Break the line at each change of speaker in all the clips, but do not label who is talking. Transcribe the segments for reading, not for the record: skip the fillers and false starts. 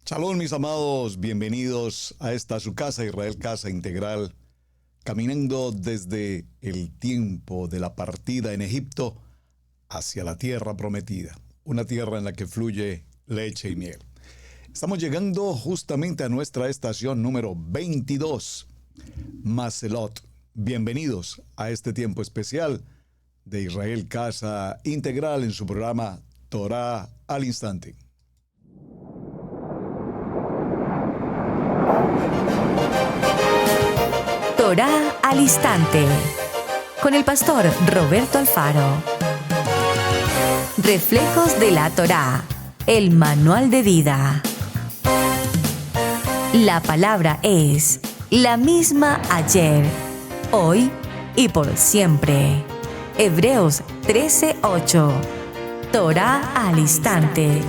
Shalom, mis amados, bienvenidos a esta su casa, Israel Casa Integral, caminando desde el tiempo de la partida en Egipto hacia la tierra prometida, una tierra en la que fluye leche y miel. Estamos llegando justamente a nuestra estación número 22, Maselot. Bienvenidos a este tiempo especial de Israel Casa Integral en su programa Torah al Instante.
Torah al Instante, con el pastor Roberto Alfaro. Reflejos de la Torah, el manual de vida. La palabra es la misma ayer, hoy y por siempre. Hebreos 13:8. Torah al Instante.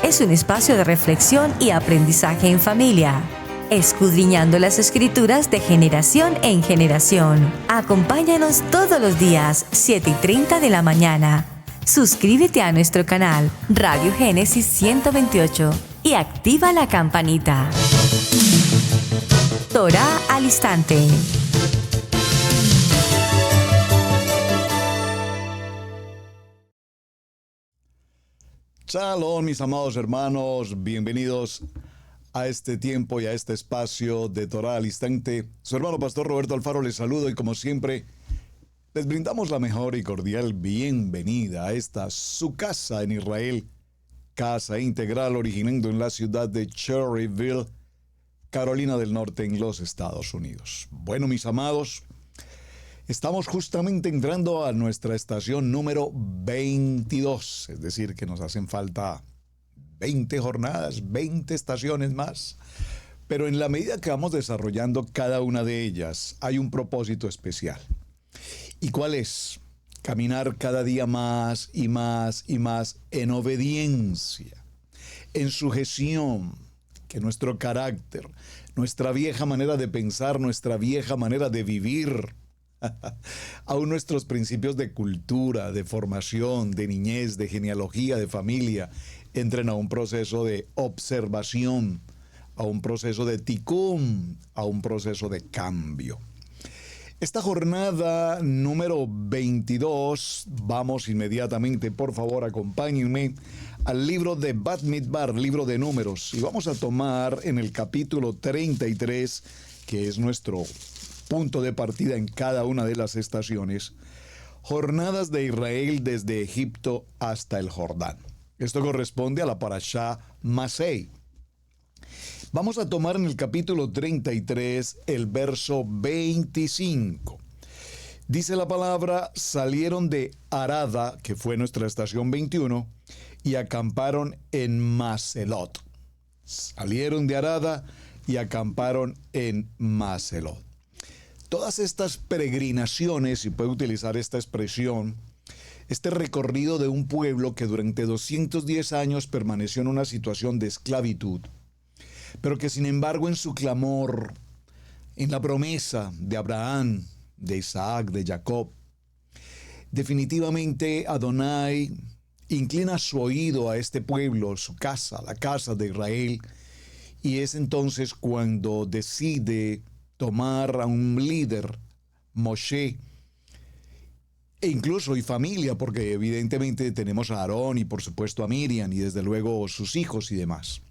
Es un espacio de reflexión y aprendizaje en familia, escudriñando las Escrituras de generación en generación. Acompáñanos todos los días, 7:30 de la mañana. Suscríbete a nuestro canal Radio Génesis 128 y activa la campanita. Torah al Instante.
Shalom, mis amados hermanos, bienvenidos a este tiempo y a este espacio de Torah al Instante. Su hermano pastor Roberto Alfaro les saludo y como siempre les brindamos la mejor y cordial bienvenida a esta su casa en Israel, Casa Integral, originando en la ciudad de Cherryville, Carolina del Norte, en los Estados Unidos. Bueno, mis amados, estamos justamente entrando a nuestra estación número 22, es decir, que nos hacen falta 20 jornadas, 20 estaciones más. Pero en la medida que vamos desarrollando cada una de ellas, hay un propósito especial. ¿Y cuál es? Caminar cada día más y más y más en obediencia, en sujeción, que nuestro carácter, nuestra vieja manera de pensar, nuestra vieja manera de vivir, aún nuestros principios de cultura, de formación, de niñez, de genealogía, de familia, entren a un proceso de observación, a un proceso de tikkun, a un proceso de cambio. Esta jornada número 22, vamos inmediatamente, por favor, acompáñenme al libro de Bat Midbar, libro de números, y vamos a tomar en el capítulo 33, que es nuestro punto de partida en cada una de las estaciones, jornadas de Israel desde Egipto hasta el Jordán. Esto corresponde a la parashá Masei. Vamos a tomar en el capítulo 33 el verso 25. Dice la palabra: salieron de Arada, que fue nuestra estación 21, y acamparon en Maselot. Salieron de Arada y acamparon en Maselot. Todas estas peregrinaciones, si puedo utilizar esta expresión, este recorrido de un pueblo que durante 210 años permaneció en una situación de esclavitud, pero que sin embargo en su clamor, en la promesa de Abraham, de Isaac, de Jacob, definitivamente Adonai inclina su oído a este pueblo, su casa, la casa de Israel, y es entonces cuando decide tomar a un líder, Moshe, e incluso y familia, porque evidentemente tenemos a Aarón y por supuesto a Miriam y desde luego sus hijos y demás.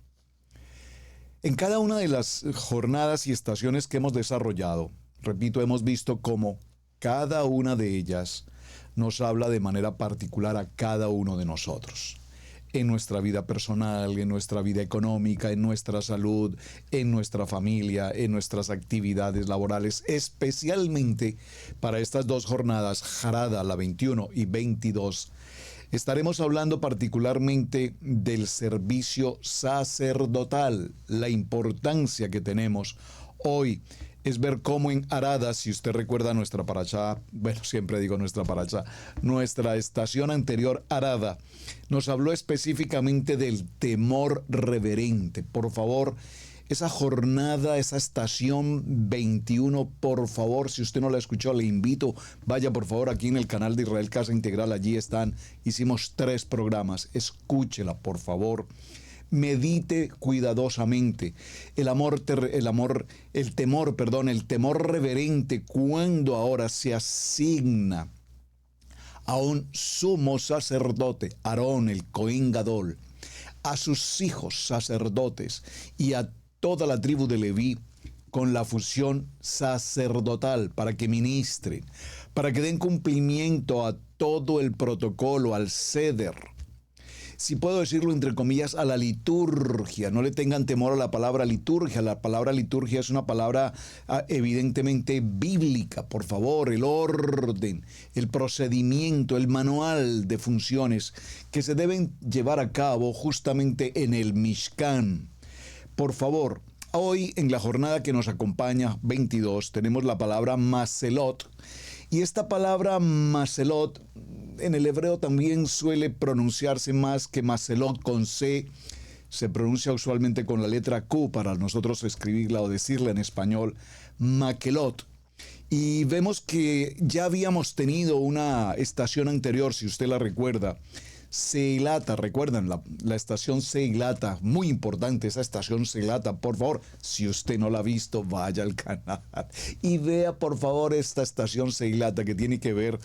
En cada una de las jornadas y estaciones que hemos desarrollado, repito, hemos visto cómo cada una de ellas nos habla de manera particular a cada uno de nosotros. En nuestra vida personal, en nuestra vida económica, en nuestra salud, en nuestra familia, en nuestras actividades laborales, especialmente para estas dos jornadas, Jarada, la 21 y 22, estaremos hablando particularmente del servicio sacerdotal, la importancia que tenemos hoy. Es ver cómo en Arada, si usted recuerda nuestra parashá, bueno, siempre digo nuestra parashá, nuestra estación anterior, Arada, nos habló específicamente del temor reverente. Por favor, esa jornada, esa estación 21, por favor, si usted no la escuchó, le invito, vaya por favor aquí en el canal de Israel Casa Integral, allí están, hicimos 3 programas, escúchela, por favor. medite cuidadosamente. El temor reverente cuando ahora se asigna a un sumo sacerdote, Aarón, el Cohen Gadol, a sus hijos sacerdotes y a toda la tribu de Leví con la función sacerdotal para que ministren, para que den cumplimiento a todo el protocolo, al ceder. Si puedo decirlo entre comillas, a la liturgia. No le tengan temor a la palabra liturgia. La palabra liturgia es una palabra evidentemente bíblica. Por favor, el orden, el procedimiento, el manual de funciones que se deben llevar a cabo justamente en el Mishkan. Por favor, hoy en la jornada que nos acompaña, 22, tenemos la palabra Maselot. Y esta palabra Maselot en el hebreo también suele pronunciarse más que Maselot con C. Se pronuncia usualmente con la letra Q para nosotros escribirla o decirla en español, Makelot. Y vemos que ya habíamos tenido una estación anterior, si usted la recuerda, Seilata, recuerdan la estación Seilata, muy importante esa estación Seilata. Por favor, si usted no la ha visto, vaya al canal y vea por favor esta estación Seilata que tiene que ver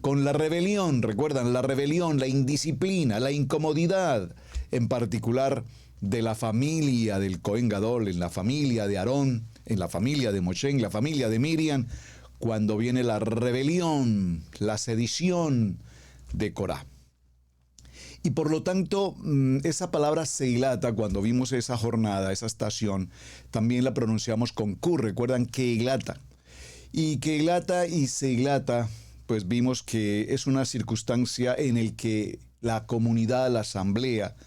con la rebelión. Recuerdan, la rebelión, la indisciplina, la incomodidad, en particular de la familia del Cohen Gadol, en la familia de Aarón, en la familia de Moshe, en la familia de Miriam, cuando viene la rebelión, la sedición de Corá. Y por lo tanto, esa palabra Seilata, cuando vimos esa jornada, esa estación, también la pronunciamos con Q. Recuerdan Keilata. Y Keilata y Seilata, pues vimos que es una circunstancia en el que la comunidad, la asamblea,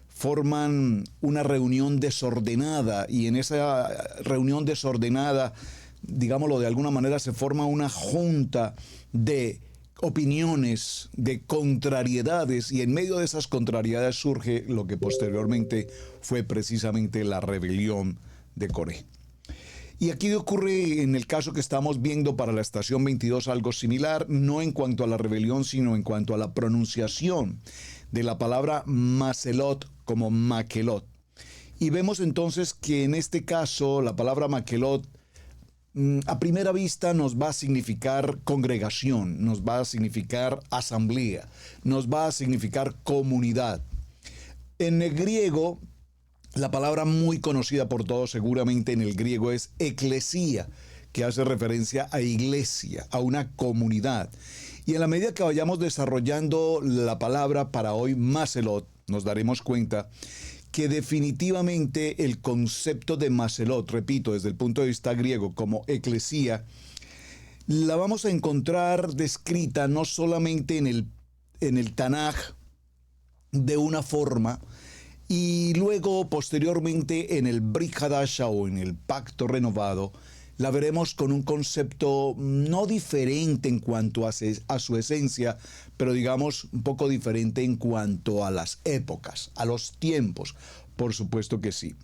forman una reunión desordenada. Y en esa reunión desordenada, digámoslo de alguna manera, se forma una junta de opiniones, de contrariedades, y en medio de esas contrariedades surge lo que posteriormente fue precisamente la rebelión de Coré. Y aquí ocurre en el caso que estamos viendo para la estación 22 algo similar, no en cuanto a la rebelión, sino en cuanto a la pronunciación de la palabra Maselot como Makelot. Y vemos entonces que en este caso la palabra Makelot a primera vista nos va a significar congregación, nos va a significar asamblea, nos va a significar comunidad. En el griego, la palabra muy conocida por todos seguramente en el griego es eclesía, que hace referencia a iglesia, a una comunidad. Y en la medida que vayamos desarrollando la palabra para hoy, Maselot, nos daremos cuenta que definitivamente el concepto de Maselot, repito, desde el punto de vista griego como eclesía, la vamos a encontrar descrita no solamente en el Tanaj de una forma, y luego posteriormente en el Brit Hadasha o en el Pacto Renovado, la veremos con un concepto no diferente en cuanto a su esencia, pero digamos un poco diferente en cuanto a las épocas, a los tiempos. Por supuesto que sí.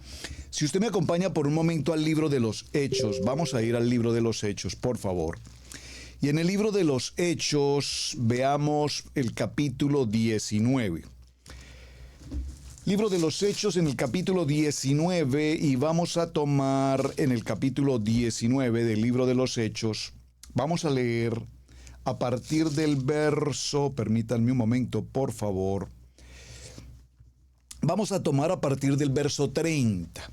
Si usted me acompaña por un momento al libro de los Hechos, vamos a ir al libro de los Hechos, por favor. Y en el libro de los Hechos veamos el capítulo 19. Libro de los Hechos en el capítulo 19, y vamos a tomar en el capítulo 19 del libro de los Hechos, vamos a leer a partir del verso, permítanme un momento, por favor. Vamos a tomar a partir del verso 30,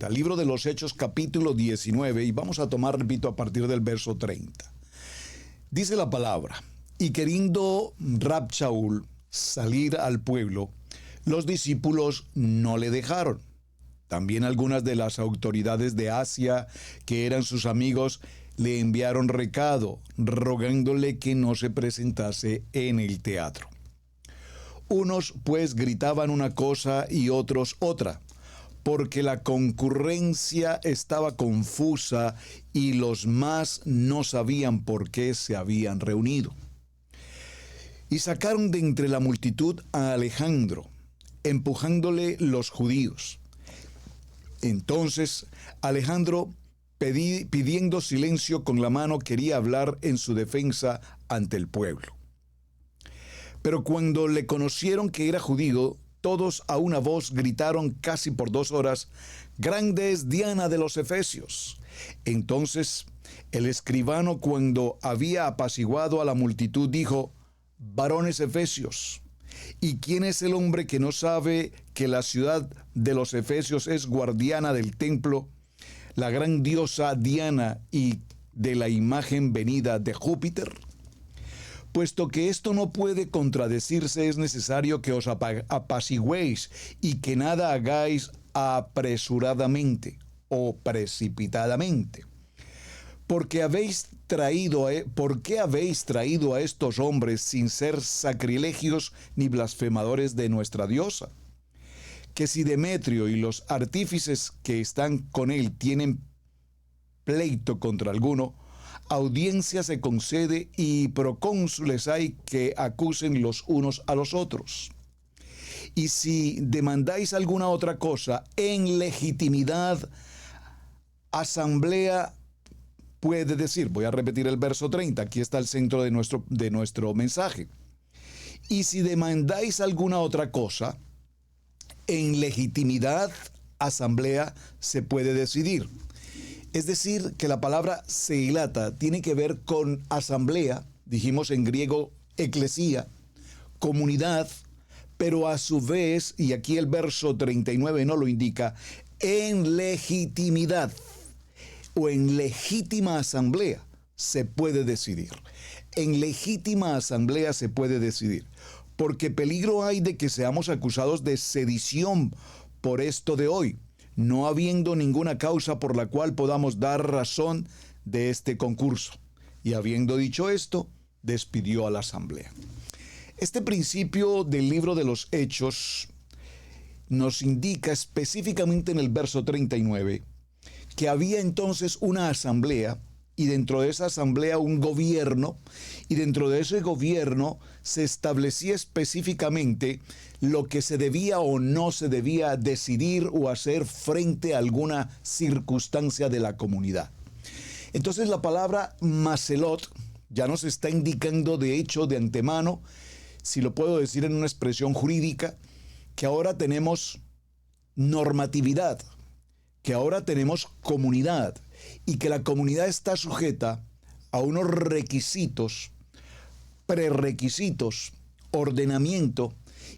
libro de los Hechos capítulo 19, y vamos a tomar, repito, a partir del verso 30. Dice la palabra: y queriendo Rab Shaul salir al pueblo, los discípulos no le dejaron. También algunas de las autoridades de Asia, que eran sus amigos, le enviaron recado, rogándole que no se presentase en el teatro. Unos pues gritaban una cosa y otros otra, porque la concurrencia estaba confusa y los más no sabían por qué se habían reunido. Y sacaron de entre la multitud a Alejandro, empujándole los judíos. Entonces Alejandro, pidiendo silencio con la mano, quería hablar en su defensa ante el pueblo. Pero cuando le conocieron que era judío, todos a una voz gritaron casi por 2 horas: «Grande es Diana de los Efesios». Entonces el escribano, cuando había apaciguado a la multitud, dijo: «Varones efesios, ¿y quién es el hombre que no sabe que la ciudad de los Efesios es guardiana del templo, la gran diosa Diana y de la imagen venida de Júpiter? Puesto que esto no puede contradecirse, es necesario que os apaciguéis y que nada hagáis apresuradamente o precipitadamente. ¿Por qué habéis traído a estos hombres sin ser sacrilegios ni blasfemadores de nuestra diosa? Que si Demetrio y los artífices que están con él tienen pleito contra alguno, audiencia se concede y procónsules hay que acusen los unos a los otros. Y si demandáis alguna otra cosa, en legitimidad, asamblea puede decir. Voy a repetir el verso 30, aquí está el centro de nuestro mensaje. Y si demandáis alguna otra cosa, en legitimidad, asamblea se puede decidir. Es decir, que la palabra seilata tiene que ver con asamblea, dijimos en griego eclesía, comunidad, pero a su vez, y aquí el verso 39 no lo indica, en legitimidad o en legítima asamblea se puede decidir. En legítima asamblea se puede decidir, porque peligro hay de que seamos acusados de sedición por esto de hoy, no habiendo ninguna causa por la cual podamos dar razón de este concurso. Y habiendo dicho esto, despidió a la asamblea. Este principio del libro de los Hechos nos indica específicamente en el verso 39 que había entonces una asamblea, y dentro de esa asamblea un gobierno, y dentro de ese gobierno se establecía específicamente lo que se debía o no se debía decidir o hacer frente a alguna circunstancia de la comunidad. Entonces la palabra maselot ya nos está indicando de hecho de antemano, si lo puedo decir en una expresión jurídica, que ahora tenemos normatividad, que ahora tenemos comunidad y que la comunidad está sujeta a unos requisitos, prerequisitos, ordenamiento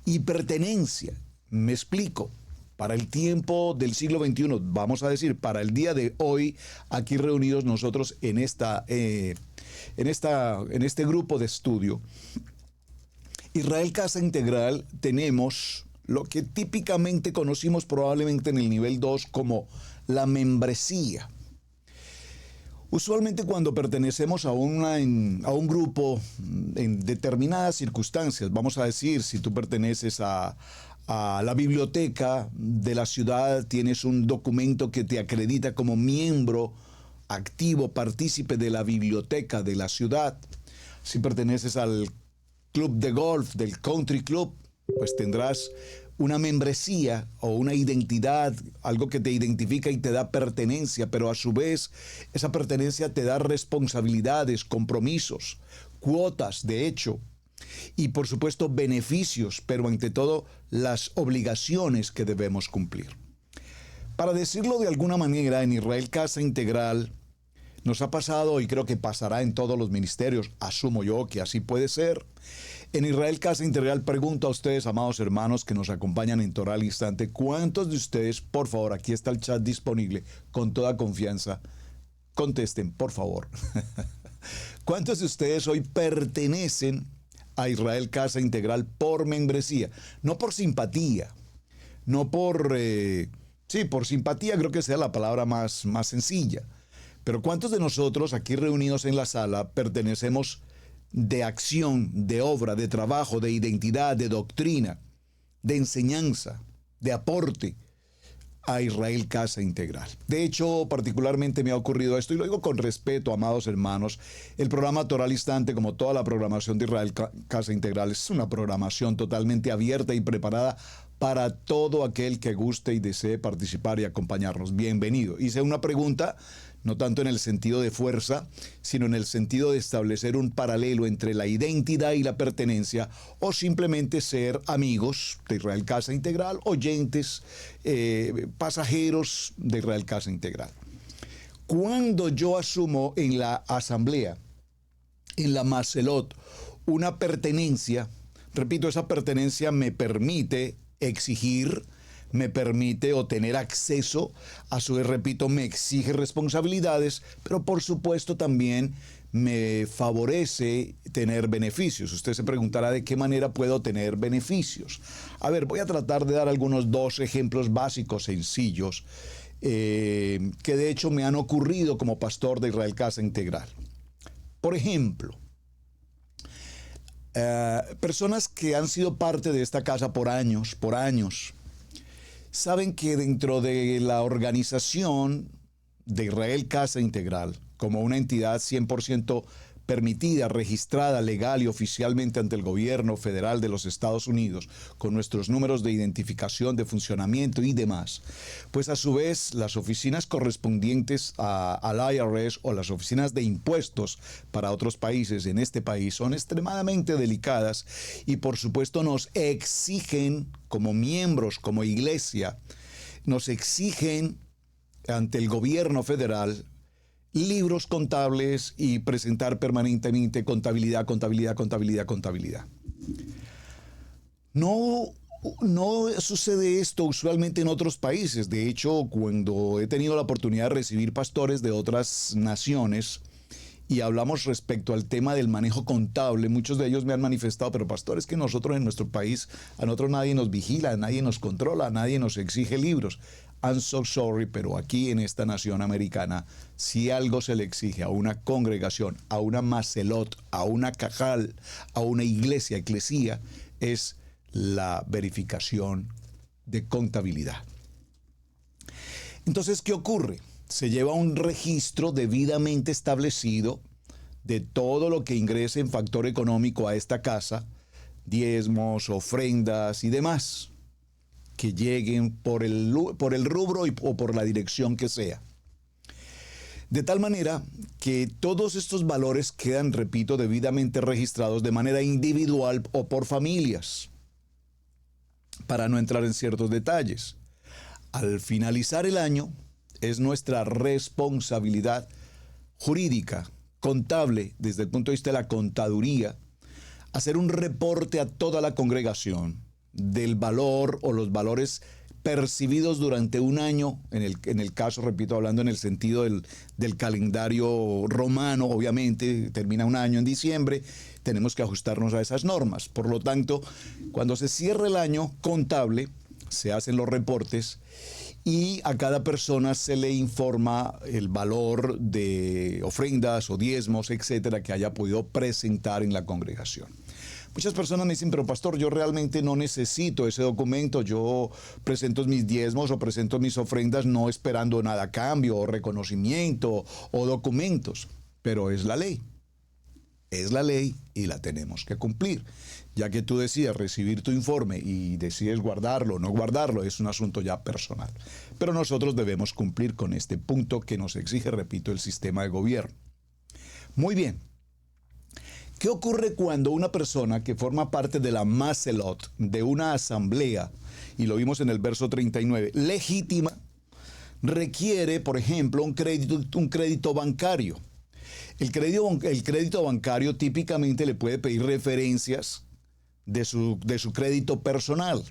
y pertenencia. Me explico. Para el tiempo del siglo XXI, vamos a decir, para el día de hoy, aquí reunidos nosotros en este grupo de estudio, Israel Casa Integral, tenemos lo que típicamente conocimos probablemente en el nivel 2 como la membresía. Usualmente cuando pertenecemos a un grupo en determinadas circunstancias, vamos a decir, si tú perteneces a la biblioteca de la ciudad, tienes un documento que te acredita como miembro activo, partícipe de la biblioteca de la ciudad. Si perteneces al club de golf, del country club, pues tendrás una membresía o una identidad, algo que te identifica y te da pertenencia, pero a su vez esa pertenencia te da responsabilidades, compromisos, cuotas, de hecho, y por supuesto beneficios, pero ante todo las obligaciones que debemos cumplir. Para decirlo de alguna manera, en Israel Casa Integral nos ha pasado, y creo que pasará en todos los ministerios, asumo yo que así puede ser. En Israel Casa Integral pregunto a ustedes, amados hermanos que nos acompañan en Torah al Instante, ¿cuántos de ustedes, por favor, aquí está el chat disponible, con toda confianza, contesten, por favor? ¿Cuántos de ustedes hoy pertenecen a Israel Casa Integral por membresía? No por simpatía, no por... por simpatía creo que sea la palabra más sencilla. Pero ¿cuántos de nosotros aquí reunidos en la sala pertenecemos de acción, de obra, de trabajo, de identidad, de doctrina, de enseñanza, de aporte a Israel Casa Integral? De hecho, particularmente me ha ocurrido esto, y lo digo con respeto, amados hermanos. El programa Torah al Instante, como toda la programación de Israel Casa Integral, es una programación totalmente abierta y preparada para todo aquel que guste y desee participar y acompañarnos. Bienvenido. Hice una pregunta, no tanto en el sentido de fuerza, sino en el sentido de establecer un paralelo entre la identidad y la pertenencia, o simplemente ser amigos de Israel Casa Integral, oyentes, pasajeros de Israel Casa Integral. Cuando yo asumo en la asamblea, en la Maselot, una pertenencia, repito, esa pertenencia me permite exigir, me permite obtener acceso, a su vez, repito, me exige responsabilidades, pero por supuesto también me favorece tener beneficios. Usted se preguntará de qué manera puedo tener beneficios. A ver, voy a tratar de dar algunos dos ejemplos básicos, sencillos, que de hecho me han ocurrido como pastor de Israel Casa Integral. Por ejemplo, personas que han sido parte de esta casa por años, saben que dentro de la organización de Israel Casa Integral, como una entidad 100% permitida, registrada legal y oficialmente ante el gobierno federal de los Estados Unidos, con nuestros números de identificación, de funcionamiento y demás, pues a su vez las oficinas correspondientes al IRS o las oficinas de impuestos para otros países en este país son extremadamente delicadas y por supuesto nos exigen como miembros, como iglesia, nos exigen ante el gobierno federal libros contables y presentar permanentemente contabilidad. No sucede esto usualmente en otros países. De hecho, cuando he tenido la oportunidad de recibir pastores de otras naciones y hablamos respecto al tema del manejo contable, muchos de ellos me han manifestado, pero pastores, que nosotros en nuestro país, a nosotros nadie nos vigila, nadie nos controla, nadie nos exige libros. I'm so sorry, pero aquí en esta nación americana, si algo se le exige a una congregación, a una maselot, a una cajal, a una iglesia, eclesía, es la verificación de contabilidad. Entonces, ¿qué ocurre? Se lleva un registro debidamente establecido de todo lo que ingrese en factor económico a esta casa, diezmos, ofrendas y demás, que lleguen por el rubro o por la dirección que sea. De tal manera que todos estos valores quedan, repito, debidamente registrados de manera individual o por familias, para no entrar en ciertos detalles. Al finalizar el año, es nuestra responsabilidad jurídica, contable, desde el punto de vista de la contaduría, hacer un reporte a toda la congregación del valor o los valores percibidos durante un año, en el caso, repito, hablando en el sentido del calendario romano, obviamente, termina un año en diciembre, tenemos que ajustarnos a esas normas. Por lo tanto, cuando se cierra el año contable, se hacen los reportes y a cada persona se le informa el valor de ofrendas o diezmos, etcétera, que haya podido presentar en la congregación. Muchas personas me dicen, pero pastor, yo realmente no necesito ese documento, yo presento mis diezmos o presento mis ofrendas no esperando nada a cambio, o reconocimiento, o documentos, pero es la ley y la tenemos que cumplir. Ya que tú decides recibir tu informe y decides guardarlo o no guardarlo, es un asunto ya personal. Pero nosotros debemos cumplir con este punto que nos exige, repito, el sistema de gobierno. Muy bien. ¿Qué ocurre cuando una persona que forma parte de la Maselot, de una asamblea, y lo vimos en el verso 39, legítima, requiere, por ejemplo, un crédito bancario? El crédito bancario típicamente le puede pedir referencias de su crédito personal.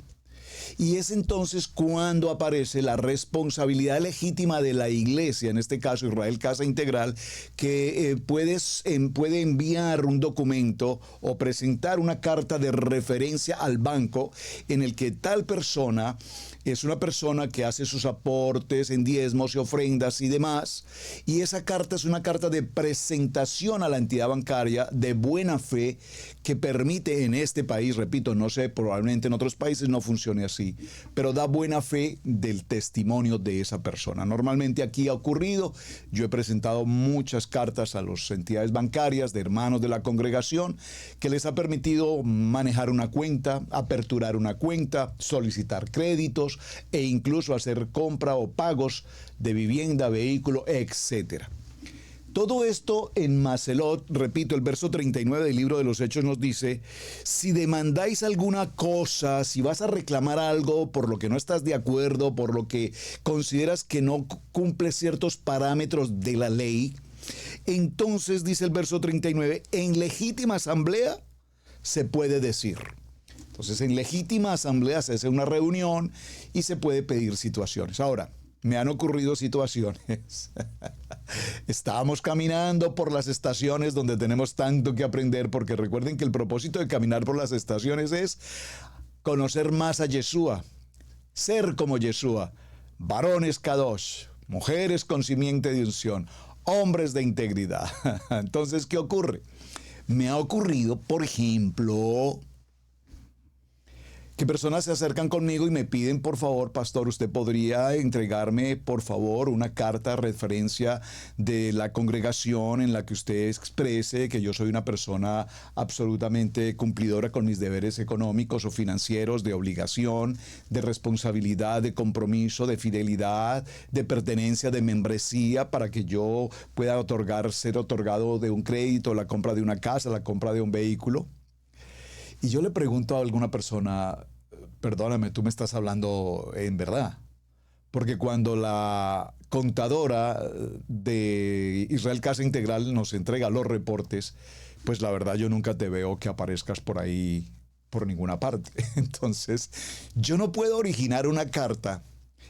Y es entonces cuando aparece la responsabilidad legítima de la iglesia, en este caso Israel Casa Integral, que puede enviar un documento o presentar una carta de referencia al banco en el que tal persona es una persona que hace sus aportes en diezmos y ofrendas y demás, y esa carta es una carta de presentación a la entidad bancaria de buena fe que permite en este país, repito, no sé, probablemente en otros países no funcione así, pero da buena fe del testimonio de esa persona. Normalmente aquí ha ocurrido, yo he presentado muchas cartas a las entidades bancarias de hermanos de la congregación que les ha permitido manejar una cuenta, aperturar una cuenta, solicitar créditos, créditos e incluso hacer compra o pagos de vivienda, vehículo, etc. Todo esto en Maselot, repito, el verso 39 del libro de los Hechos nos dice, si demandáis alguna cosa, si vas a reclamar algo por lo que no estás de acuerdo, por lo que consideras que no cumple ciertos parámetros de la ley, entonces, dice el verso 39, en legítima asamblea se puede decir. Entonces, en legítima asamblea se hace una reunión y se puede pedir situaciones. Ahora, me han ocurrido situaciones. Estábamos caminando por las estaciones donde tenemos tanto que aprender, porque recuerden que el propósito de caminar por las estaciones es conocer más a Yeshua, ser como Yeshua, varones kadosh, mujeres con simiente de unción, hombres de integridad. Entonces, ¿qué ocurre? Me ha ocurrido, por ejemplo, que personas se acercan conmigo y me piden, por favor, pastor, usted podría entregarme, por favor, una carta de referencia de la congregación en la que usted exprese que yo soy una persona absolutamente cumplidora con mis deberes económicos o financieros, de obligación, de responsabilidad, de compromiso, de fidelidad, de pertenencia, de membresía, para que yo pueda ser otorgado de un crédito, la compra de una casa, la compra de un vehículo. Y yo le pregunto a alguna persona, perdóname, tú me estás hablando en verdad. Porque cuando la contadora de Israel Casa Integral nos entrega los reportes, pues la verdad yo nunca te veo que aparezcas por ahí, por ninguna parte. Entonces, yo no puedo originar una carta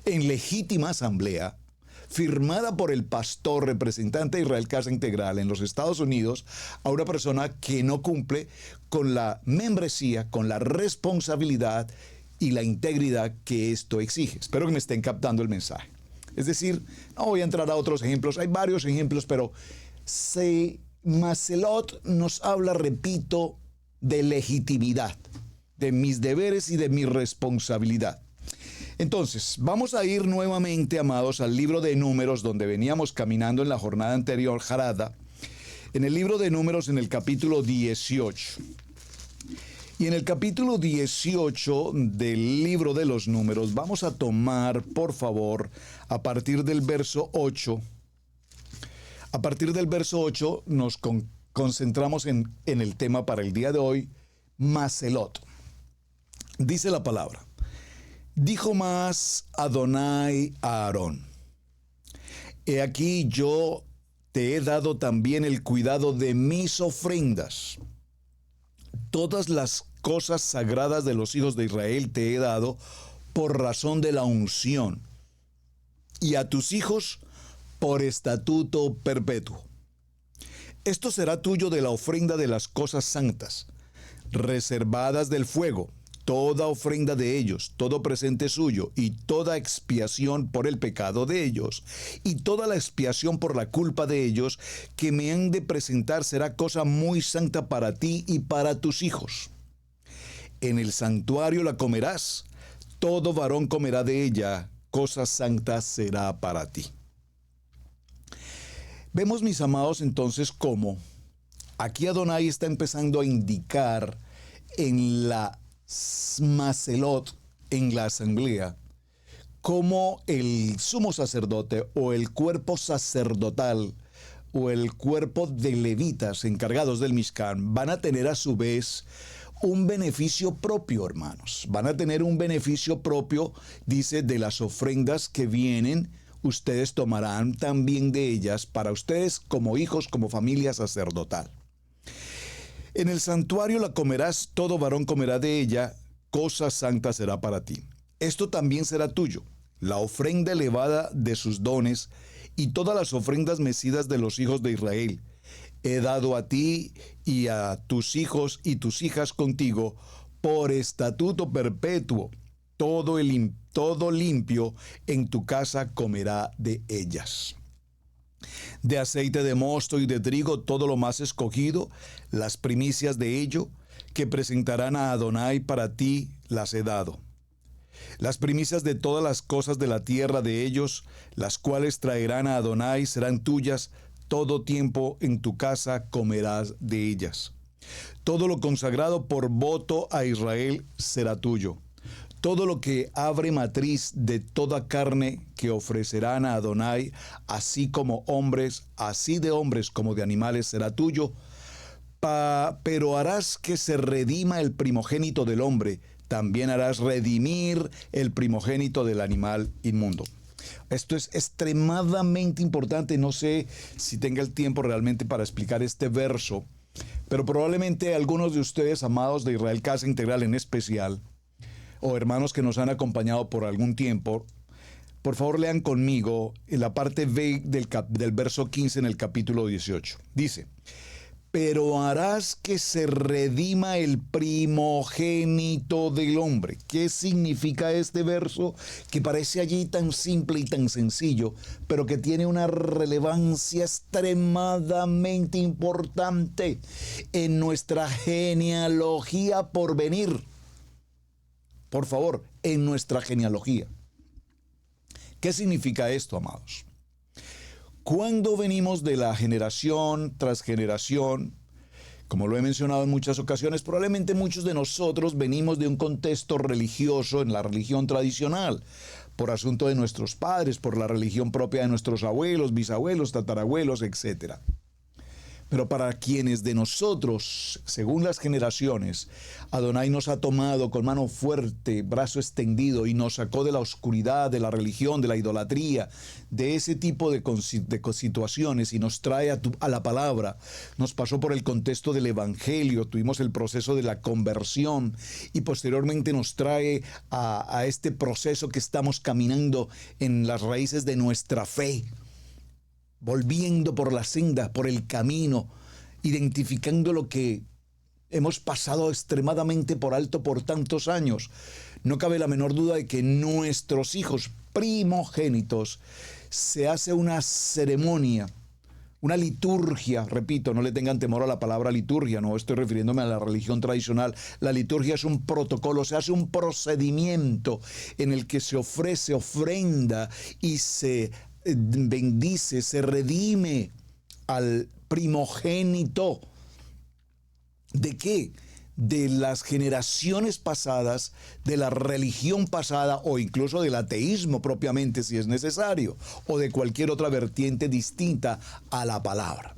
en legítima asamblea firmada por el pastor representante de Israel Casa Integral en los Estados Unidos a una persona que no cumple con la membresía, con la responsabilidad y la integridad que esto exige. Espero que me estén captando el mensaje. Es decir, no voy a entrar a otros ejemplos, hay varios ejemplos, pero Maselot nos habla, repito, de legitimidad, de mis deberes y de mi responsabilidad. Entonces, vamos a ir nuevamente, amados, al libro de Números, donde veníamos caminando en la jornada anterior, Jarada, en el libro de Números, en el capítulo 18. Y en el capítulo 18 del libro de los Números, vamos a tomar, por favor, a partir del verso 8. A partir del verso 8 nos concentramos en el tema para el día de hoy, Maselot. Dice la palabra. Dijo más Adonai a Aarón: He aquí yo te he dado también el cuidado de mis ofrendas. Todas las cosas sagradas de los hijos de Israel te he dado por razón de la unción, y a tus hijos por estatuto perpetuo. Esto será tuyo de la ofrenda de las cosas santas, reservadas del fuego, toda ofrenda de ellos, todo presente suyo, y toda expiación por el pecado de ellos, y toda la expiación por la culpa de ellos, que me han de presentar, será cosa muy santa para ti y para tus hijos. En el santuario la comerás, todo varón comerá de ella, cosa santa será para ti. Vemos, mis amados, entonces cómo aquí Adonai está empezando a indicar en la Maselot, en la asamblea, como el sumo sacerdote o el cuerpo sacerdotal o el cuerpo de levitas encargados del Mishkan van a tener a su vez un beneficio propio, hermanos. Van a tener un beneficio propio, dice, de las ofrendas que vienen. Ustedes tomarán también de ellas para ustedes como hijos, como familia sacerdotal. En el santuario la comerás, todo varón comerá de ella, cosa santa será para ti. Esto también será tuyo, la ofrenda elevada de sus dones y todas las ofrendas mecidas de los hijos de Israel. He dado a ti y a tus hijos y tus hijas contigo por estatuto perpetuo. Todo limpio en tu casa comerá de ellas. De aceite de mosto y de trigo, todo lo más escogido, las primicias de ello, que presentarán a Adonai para ti, las he dado. Las primicias de todas las cosas de la tierra de ellos, las cuales traerán a Adonai, serán tuyas, todo tiempo en tu casa comerás de ellas. Todo lo consagrado por voto a Israel será tuyo. todo lo que abre matriz de toda carne que ofrecerán a Adonai, así como hombres, así de hombres como de animales será tuyo, pero harás que se redima el primogénito del hombre, también harás redimir el primogénito del animal inmundo. Esto es extremadamente importante. No sé si tenga el tiempo realmente para explicar este verso, pero probablemente algunos de ustedes, amados de Israel Casa Integral en especial, o hermanos que nos han acompañado por algún tiempo, por favor lean conmigo en la parte B del verso 15 en el capítulo 18. Dice: pero harás que se redima el primogénito del hombre. ¿Qué significa este verso? Que parece allí tan simple y tan sencillo, pero que tiene una relevancia extremadamente importante en nuestra genealogía por venir. Por favor, en nuestra genealogía. ¿Qué significa esto, amados? Cuando venimos de la generación tras generación, como lo he mencionado en muchas ocasiones, probablemente muchos de nosotros venimos de un contexto religioso en la religión tradicional, por asunto de nuestros padres, por la religión propia de nuestros abuelos, bisabuelos, tatarabuelos, etc. Pero para quienes de nosotros, según las generaciones, Adonai nos ha tomado con mano fuerte, brazo extendido y nos sacó de la oscuridad, de la religión, de la idolatría, de ese tipo de situaciones y nos trae a la palabra. Nos pasó por el contexto del evangelio, tuvimos el proceso de la conversión y posteriormente nos trae a este proceso que estamos caminando en las raíces de nuestra fe, volviendo por la senda, por el camino, identificando lo que hemos pasado extremadamente por alto por tantos años. No cabe la menor duda de que nuestros hijos primogénitos se hace una ceremonia, una liturgia, repito, no le tengan temor a la palabra liturgia, no estoy refiriéndome a la religión tradicional. La liturgia es un protocolo, se hace un procedimiento en el que se ofrece ofrenda y se bendice, se redime al primogénito. ¿De qué? De las generaciones pasadas, de la religión pasada o incluso del ateísmo propiamente, si es necesario, o de cualquier otra vertiente distinta a la palabra.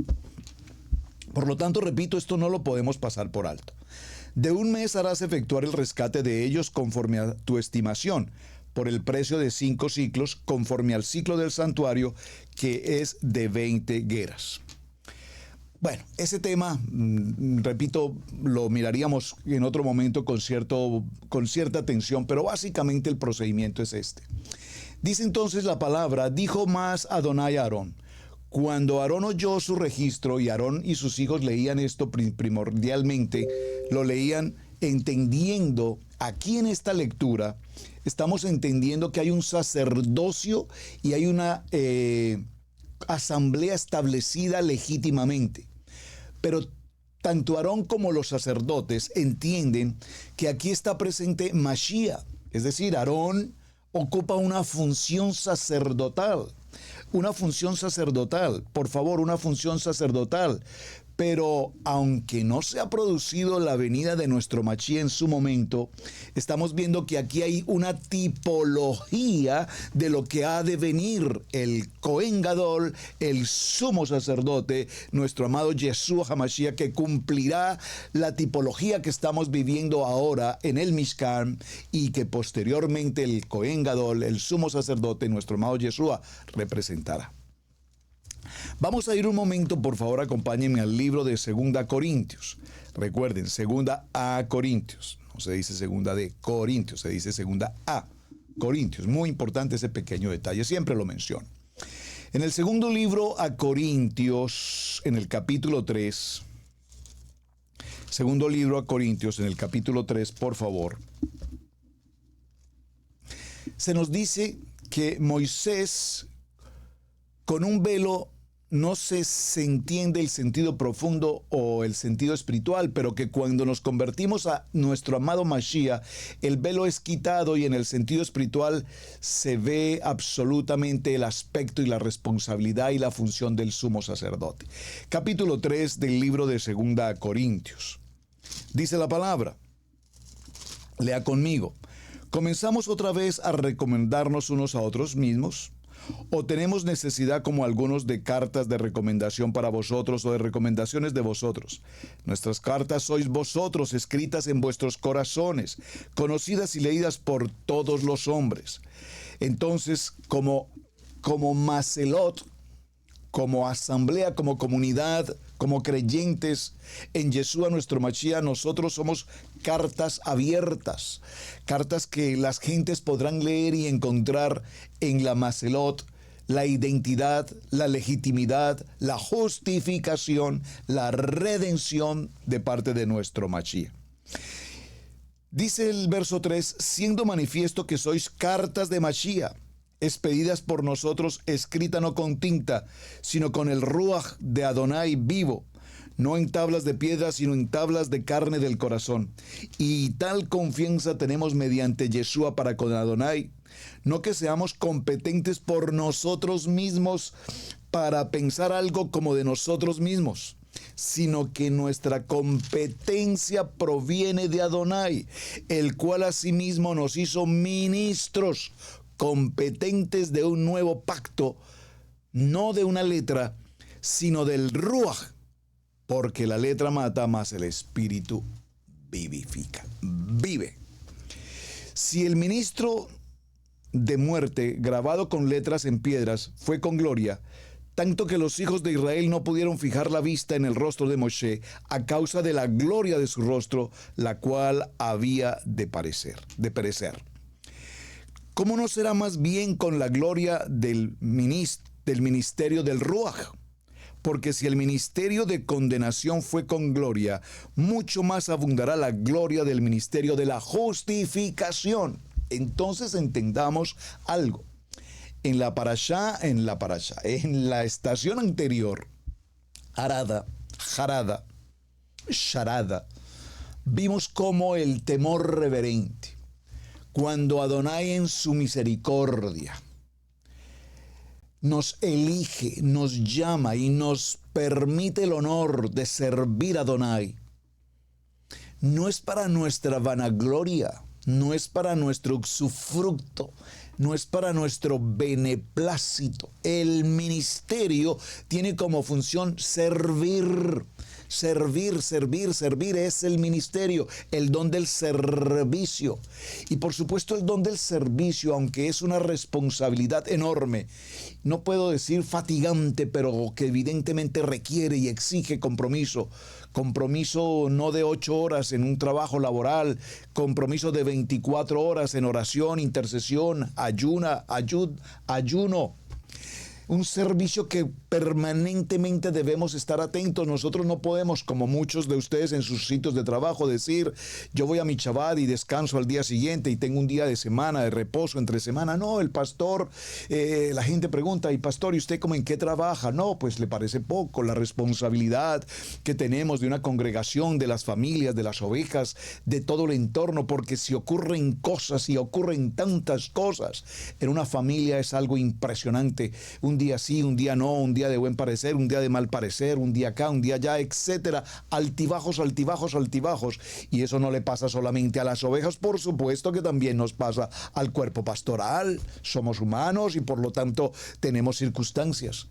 Por lo tanto, repito, esto no lo podemos pasar por alto. De un mes harás efectuar el rescate de ellos conforme a tu estimación, por el precio de 5 ciclos, conforme al ciclo del santuario, que es de 20 geras. Bueno, ese tema, repito, lo miraríamos en otro momento con cierta atención, pero básicamente el procedimiento es este. Dice entonces la palabra: dijo más Adonai a Aarón. Cuando Aarón oyó su registro, y Aarón y sus hijos leían esto primordialmente, lo leían entendiendo, aquí en esta lectura, estamos entendiendo que hay un sacerdocio y hay una asamblea establecida legítimamente. Pero tanto Aarón como los sacerdotes entienden que aquí está presente Mashiach, es decir, Aarón ocupa una función sacerdotal. Una función sacerdotal, por favor, una función sacerdotal. Pero aunque no se ha producido la venida de nuestro Mashiach en su momento, estamos viendo que aquí hay una tipología de lo que ha de venir el Cohen Gadol, el sumo sacerdote, nuestro amado Yeshua HaMashiach, que cumplirá la tipología que estamos viviendo ahora en el Mishkan y que posteriormente el Cohen Gadol, el sumo sacerdote, nuestro amado Yeshua, representará. Vamos a ir un momento, por favor, acompáñenme al libro de 2 Corintios. Recuerden, 2 a Corintios. No se dice 2 de Corintios, se dice 2 a Corintios. Muy importante ese pequeño detalle, siempre lo menciono. En el segundo libro a Corintios, en el capítulo 3, segundo libro a Corintios, en el capítulo 3, por favor, se nos dice que Moisés, con un velo, no se entiende el sentido profundo o el sentido espiritual, pero que cuando nos convertimos a nuestro amado Mashiach, el velo es quitado y en el sentido espiritual se ve absolutamente el aspecto y la responsabilidad y la función del sumo sacerdote. Capítulo 3 del libro de 2 Corintios. Dice la palabra, lea conmigo: ¿Comenzamos otra vez a recomendarnos unos a otros mismos? ¿O tenemos necesidad, como algunos, de cartas de recomendación para vosotros o de recomendaciones de vosotros? Nuestras cartas sois vosotros, escritas en vuestros corazones, conocidas y leídas por todos los hombres. Entonces, como Macelot, como asamblea, como comunidad, como creyentes en Yeshua nuestro Mashiach, nosotros somos cartas abiertas, cartas que las gentes podrán leer y encontrar en la Macelot la identidad, la legitimidad, la justificación, la redención de parte de nuestro Mashiach. Dice el verso 3, siendo manifiesto que sois cartas de Mashiach, expedidas por nosotros, escrita no con tinta, sino con el Ruach de Adonai vivo, no en tablas de piedra, sino en tablas de carne del corazón. Y tal confianza tenemos mediante Yeshua para con Adonai, no que seamos competentes por nosotros mismos para pensar algo como de nosotros mismos, sino que nuestra competencia proviene de Adonai, el cual asimismo nos hizo ministros competentes de un nuevo pacto, no de una letra, sino del Ruach, porque la letra mata, mas el espíritu vivifica, vive. Si el ministro de muerte, grabado con letras en piedras, fue con gloria, tanto que los hijos de Israel no pudieron fijar la vista en el rostro de Moshe a causa de la gloria de su rostro, la cual había de perecer. ¿Cómo no será más bien con la gloria del ministerio del Ruach? Porque si el ministerio de condenación fue con gloria, mucho más abundará la gloria del ministerio de la justificación. Entonces entendamos algo. En la estación anterior, Harada, Sharada, vimos como el temor reverente, cuando Adonai en su misericordia nos elige, nos llama y nos permite el honor de servir a Adonai, no es para nuestra vanagloria, no es para nuestro usufructo, no es para nuestro beneplácito. El ministerio tiene como función servir. Servir es el ministerio, el don del servicio. Y por supuesto el don del servicio, aunque es una responsabilidad enorme, no puedo decir fatigante, pero que evidentemente requiere y exige compromiso. Compromiso no de 8 horas en un trabajo laboral, compromiso de 24 horas en oración, intercesión, ayuno. Un servicio que permanentemente debemos estar atentos. Nosotros no podemos, como muchos de ustedes en sus sitios de trabajo, decir, yo voy a mi Shabbat y descanso al día siguiente y tengo un día de semana, de reposo entre semana. No, el pastor, la gente pregunta, y pastor, ¿y usted cómo en qué trabaja? No, pues le parece poco la responsabilidad que tenemos de una congregación, de las familias, de las ovejas, de todo el entorno, porque si ocurren cosas y ocurren tantas cosas en una familia es algo impresionante. Un día sí, un día no, un día de buen parecer, un día de mal parecer, un día acá, un día allá, etcétera. Altibajos. Y eso no le pasa solamente a las ovejas, por supuesto que también nos pasa al cuerpo pastoral. Somos humanos y por lo tanto tenemos circunstancias.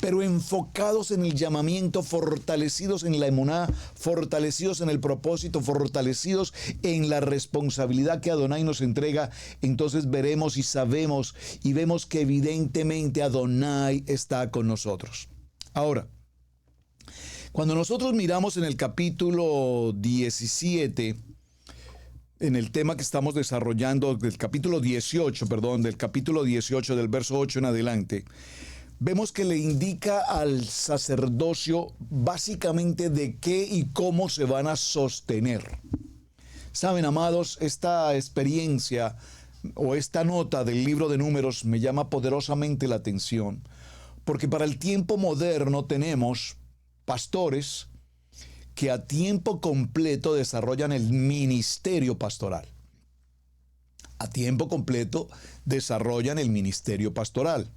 Pero enfocados en el llamamiento, fortalecidos en la emuná, fortalecidos en el propósito, fortalecidos en la responsabilidad que Adonai nos entrega, entonces veremos y sabemos y vemos que evidentemente Adonai está con nosotros. Ahora, cuando nosotros miramos en el capítulo 17, en el tema que estamos desarrollando, del capítulo 18 del verso 8 en adelante, vemos que le indica al sacerdocio básicamente de qué y cómo se van a sostener. Saben, amados, esta experiencia o esta nota del libro de Números me llama poderosamente la atención, porque para el tiempo moderno tenemos pastores que a tiempo completo desarrollan el ministerio pastoral. A tiempo completo desarrollan el ministerio pastoral.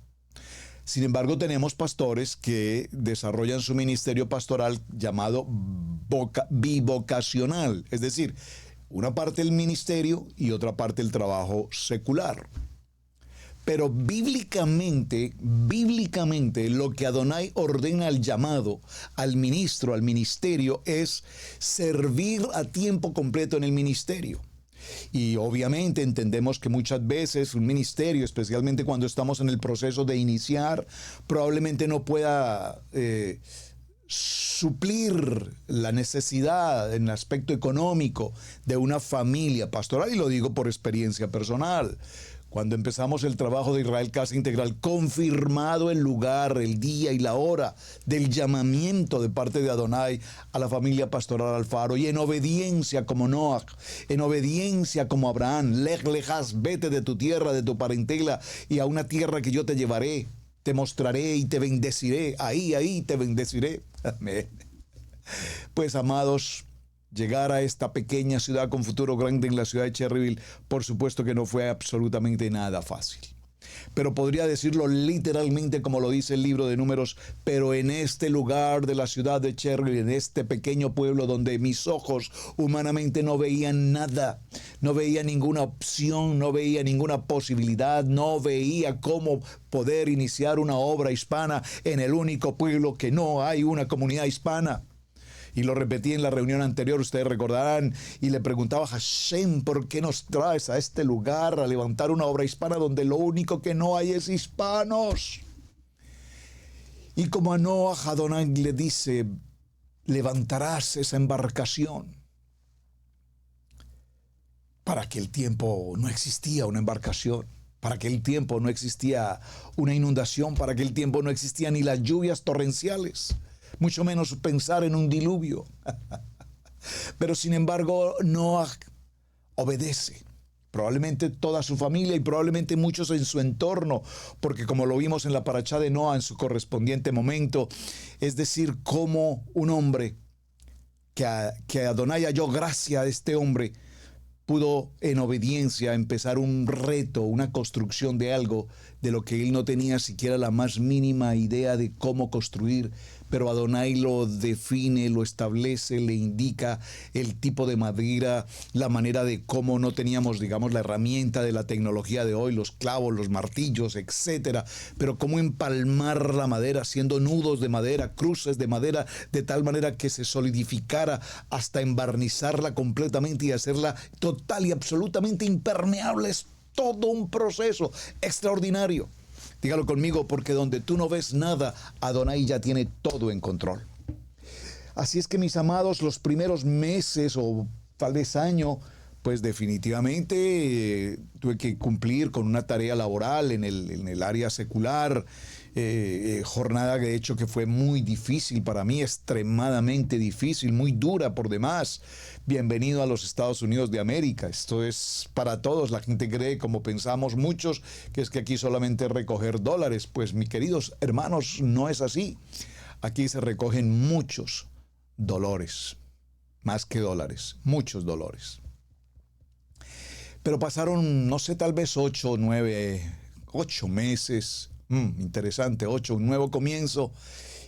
Sin embargo, tenemos pastores que desarrollan su ministerio pastoral llamado bivocacional, es decir, Una parte el ministerio y otra parte el trabajo secular. Pero bíblicamente, lo que Adonai ordena al llamado, al ministro, al ministerio, es servir a tiempo completo en el ministerio. Y obviamente entendemos que muchas veces un ministerio, especialmente cuando estamos en el proceso de iniciar, probablemente no pueda suplir la necesidad en el aspecto económico de una familia pastoral, y lo digo por experiencia personal. Cuando empezamos el trabajo de Israel Casa Integral, confirmado el lugar, el día y la hora del llamamiento de parte de Adonai a la familia pastoral Alfaro, y en obediencia como Noach, en obediencia como Abraham, lej lejas, vete de tu tierra, de tu parentela, y a una tierra que yo te llevaré, te mostraré y te bendeciré, ahí te bendeciré. Amén. Pues, amados, llegar a esta pequeña ciudad con futuro grande en la ciudad de Cherryville, por supuesto que no fue absolutamente nada fácil. Pero podría decirlo literalmente como lo dice el libro de Números, pero en este lugar de la ciudad de Cherryville, en este pequeño pueblo donde mis ojos humanamente no veían nada, no veía ninguna opción, no veía ninguna posibilidad, no veía cómo poder iniciar una obra hispana en el único pueblo que no hay una comunidad hispana. Y lo repetí en la reunión anterior, ustedes recordarán, y le preguntaba a Hashem, ¿por qué nos traes a este lugar a levantar una obra hispana donde lo único que no hay es hispanos? Y como a Noah, Adonai le dice, levantarás esa embarcación. Para aquel tiempo no existía una embarcación, para aquel tiempo no existía una inundación, para aquel tiempo no existían ni las lluvias torrenciales, mucho menos pensar en un diluvio. Pero sin embargo, Noah obedece. Probablemente toda su familia y probablemente muchos en su entorno, porque como lo vimos en la parashá de Noah en su correspondiente momento, es decir, como un hombre que Adonai halló gracia a este hombre, pudo en obediencia empezar un reto, una construcción de algo de lo que él no tenía siquiera la más mínima idea de cómo construir, pero Adonai lo define, lo establece, le indica el tipo de madera, la manera de cómo no teníamos, digamos, la herramienta de la tecnología de hoy, los clavos, los martillos, etcétera, pero cómo empalmar la madera, haciendo nudos de madera, cruces de madera, de tal manera que se solidificara hasta embarnizarla completamente y hacerla total y absolutamente impermeable. Es todo un proceso extraordinario. Dígalo conmigo, porque donde tú no ves nada, Adonai ya tiene todo en control. Así es que, mis amados, los primeros meses o tal vez año, pues definitivamente tuve que cumplir con una tarea laboral en el área secular, jornada de hecho que fue muy difícil para mí, extremadamente difícil, muy dura por demás. Bienvenido a los Estados Unidos de América. Esto es para todos. La gente cree, como pensamos muchos, que es que aquí solamente recoger dólares. Pues, mis queridos hermanos, no es así. Aquí se recogen muchos dolores, más que dólares, muchos dolores. Pero pasaron, no sé, tal vez 8 meses, interesante, un nuevo comienzo.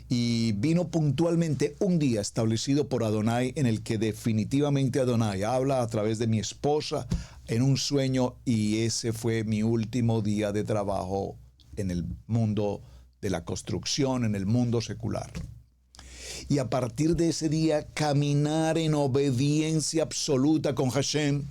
Y vino puntualmente un día establecido por Adonai en el que definitivamente Adonai habla a través de mi esposa en un sueño, y ese fue mi último día de trabajo en el mundo de la construcción, en el mundo secular. Y a partir de ese día, caminar en obediencia absoluta con Hashem,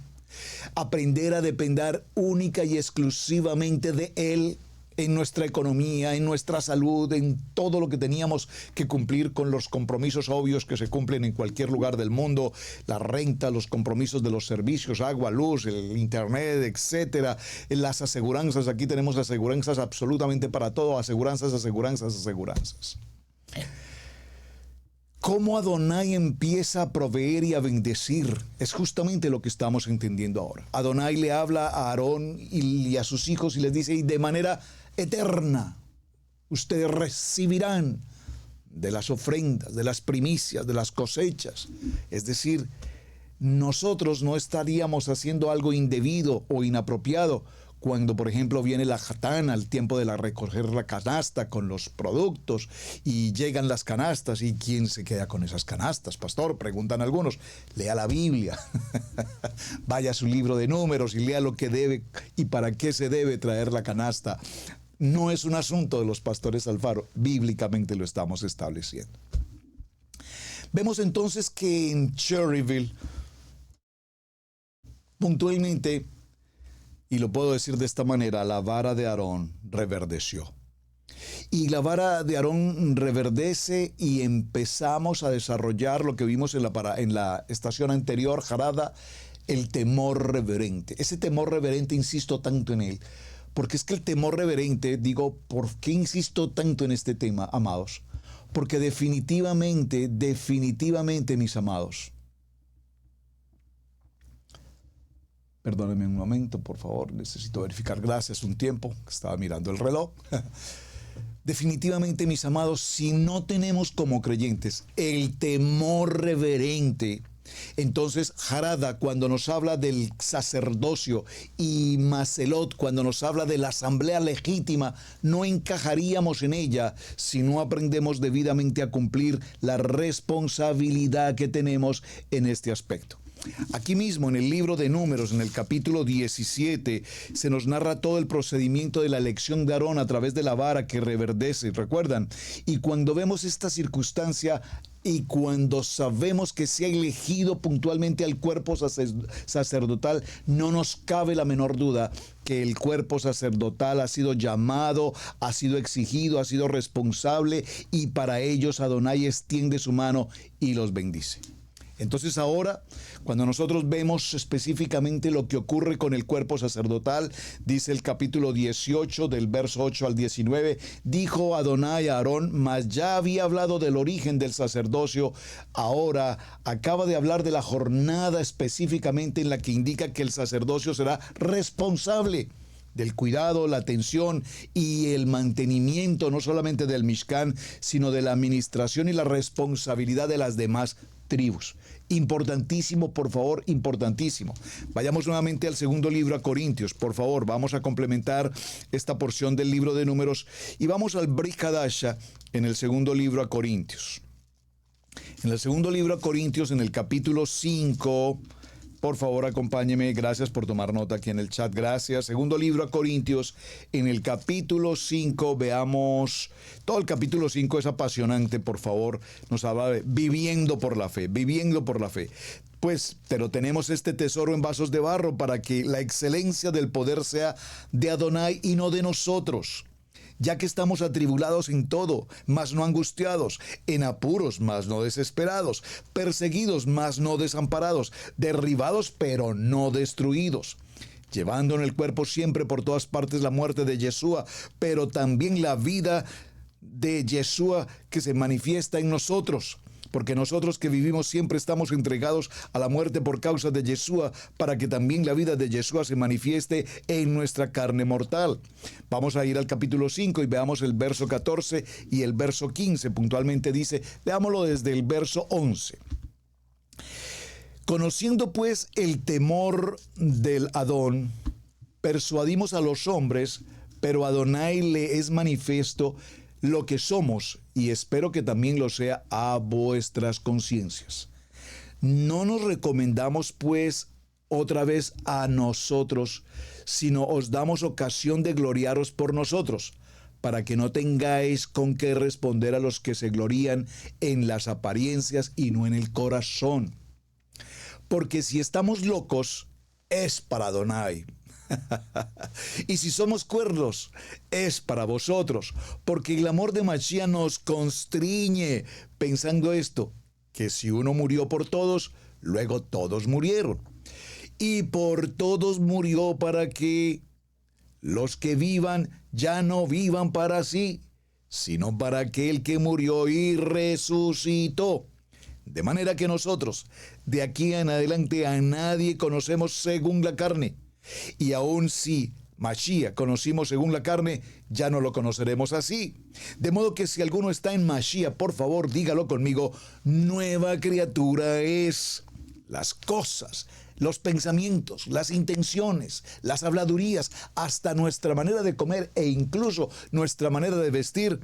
aprender a depender única y exclusivamente de Él, en nuestra economía, en nuestra salud, en todo lo que teníamos que cumplir con los compromisos obvios que se cumplen en cualquier lugar del mundo, la renta, los compromisos de los servicios, agua, luz, el internet, etcétera, las aseguranzas. Aquí tenemos aseguranzas absolutamente para todo, aseguranzas. Cómo Adonai empieza a proveer y a bendecir es justamente lo que estamos entendiendo ahora. Adonai le habla a Aarón y a sus hijos y les dice, y de manera eterna ustedes recibirán de las ofrendas, de las primicias, de las cosechas. Es decir, nosotros no estaríamos haciendo algo indebido o inapropiado cuando por ejemplo viene la jatana, el tiempo de recoger la canasta con los productos y llegan las canastas y ¿quién se queda con esas canastas, pastor? Preguntan algunos. Lea la Biblia, vaya a su libro de números y lea lo que debe y para qué se debe traer la canasta. No es un asunto de los pastores Alfaro, bíblicamente lo estamos estableciendo. Vemos entonces que en Cherryville, puntualmente, y lo puedo decir de esta manera, la vara de Aarón reverdeció. Y la vara de Aarón reverdece y empezamos a desarrollar lo que vimos en la estación anterior, Jarada, el temor reverente. Ese temor reverente, insisto tanto en él, porque es que el temor reverente, digo, ¿por qué insisto tanto en este tema, amados? Porque definitivamente, mis amados, perdónenme un momento, por favor, necesito verificar, gracias, un tiempo, estaba mirando el reloj. Definitivamente, mis amados, si no tenemos como creyentes el temor reverente, entonces Jarada, cuando nos habla del sacerdocio, y Macelot, cuando nos habla de la asamblea legítima, no encajaríamos en ella si no aprendemos debidamente a cumplir la responsabilidad que tenemos en este aspecto. Aquí mismo en el libro de Números, en el capítulo 17, se nos narra todo el procedimiento de la elección de Aarón a través de la vara que reverdece, ¿recuerdan? Y cuando vemos esta circunstancia y cuando sabemos que se ha elegido puntualmente al cuerpo sacerdotal, no nos cabe la menor duda que el cuerpo sacerdotal ha sido llamado, ha sido exigido, ha sido responsable, y para ellos Adonai extiende su mano y los bendice. Entonces ahora, cuando nosotros vemos específicamente lo que ocurre con el cuerpo sacerdotal, dice el capítulo 18 del verso 8 al 19, dijo Adonai a Aarón, mas ya había hablado del origen del sacerdocio, ahora acaba de hablar de la jornada específicamente en la que indica que el sacerdocio será responsable del cuidado, la atención y el mantenimiento no solamente del Mishkan, sino de la administración y la responsabilidad de las demás tribus. Importantísimo, por favor, importantísimo. Vayamos nuevamente al segundo libro a Corintios, por favor, vamos a complementar esta porción del libro de Números y vamos al Brit Hadasha en el segundo libro a Corintios. En el segundo libro a Corintios, en el capítulo 5, por favor, acompáñeme. Gracias por tomar nota aquí en el chat. Gracias. Segundo libro a Corintios, en el capítulo 5, veamos. Todo el capítulo 5 es apasionante, por favor. Nos habla de viviendo por la fe, viviendo por la fe. Pues, pero tenemos este tesoro en vasos de barro para que la excelencia del poder sea de Adonai y no de nosotros. Ya que estamos atribulados en todo, mas no angustiados, en apuros, mas no desesperados, perseguidos, mas no desamparados, derribados, pero no destruidos, llevando en el cuerpo siempre por todas partes la muerte de Yeshua, pero también la vida de Yeshua que se manifiesta en nosotros. Porque nosotros que vivimos siempre estamos entregados a la muerte por causa de Yeshua, para que también la vida de Yeshua se manifieste en nuestra carne mortal. Vamos a ir al capítulo 5 y veamos el verso 14 y el verso 15. Puntualmente dice, leámoslo desde el verso 11. Conociendo pues el temor del Adón, persuadimos a los hombres, pero a Adonai le es manifiesto lo que somos, y espero que también lo sea a vuestras conciencias. No nos recomendamos pues otra vez a nosotros, sino os damos ocasión de gloriaros por nosotros, para que no tengáis con qué responder a los que se glorían en las apariencias y no en el corazón. Porque si estamos locos, es para Adonai. Y si somos cuerdos, es para vosotros, porque el amor de Mashiach nos constriñe, pensando esto, que si uno murió por todos, luego todos murieron. Y por todos murió para que los que vivan ya no vivan para sí, sino para aquel que murió y resucitó. De manera que nosotros, de aquí en adelante, a nadie conocemos según la carne. Y aun si Mashiach conocimos según la carne, ya no lo conoceremos así. De modo que si alguno está en Mashiach, por favor, dígalo conmigo, nueva criatura es. Las cosas los pensamientos, las intenciones, las habladurías, hasta nuestra manera de comer e incluso nuestra manera de vestir,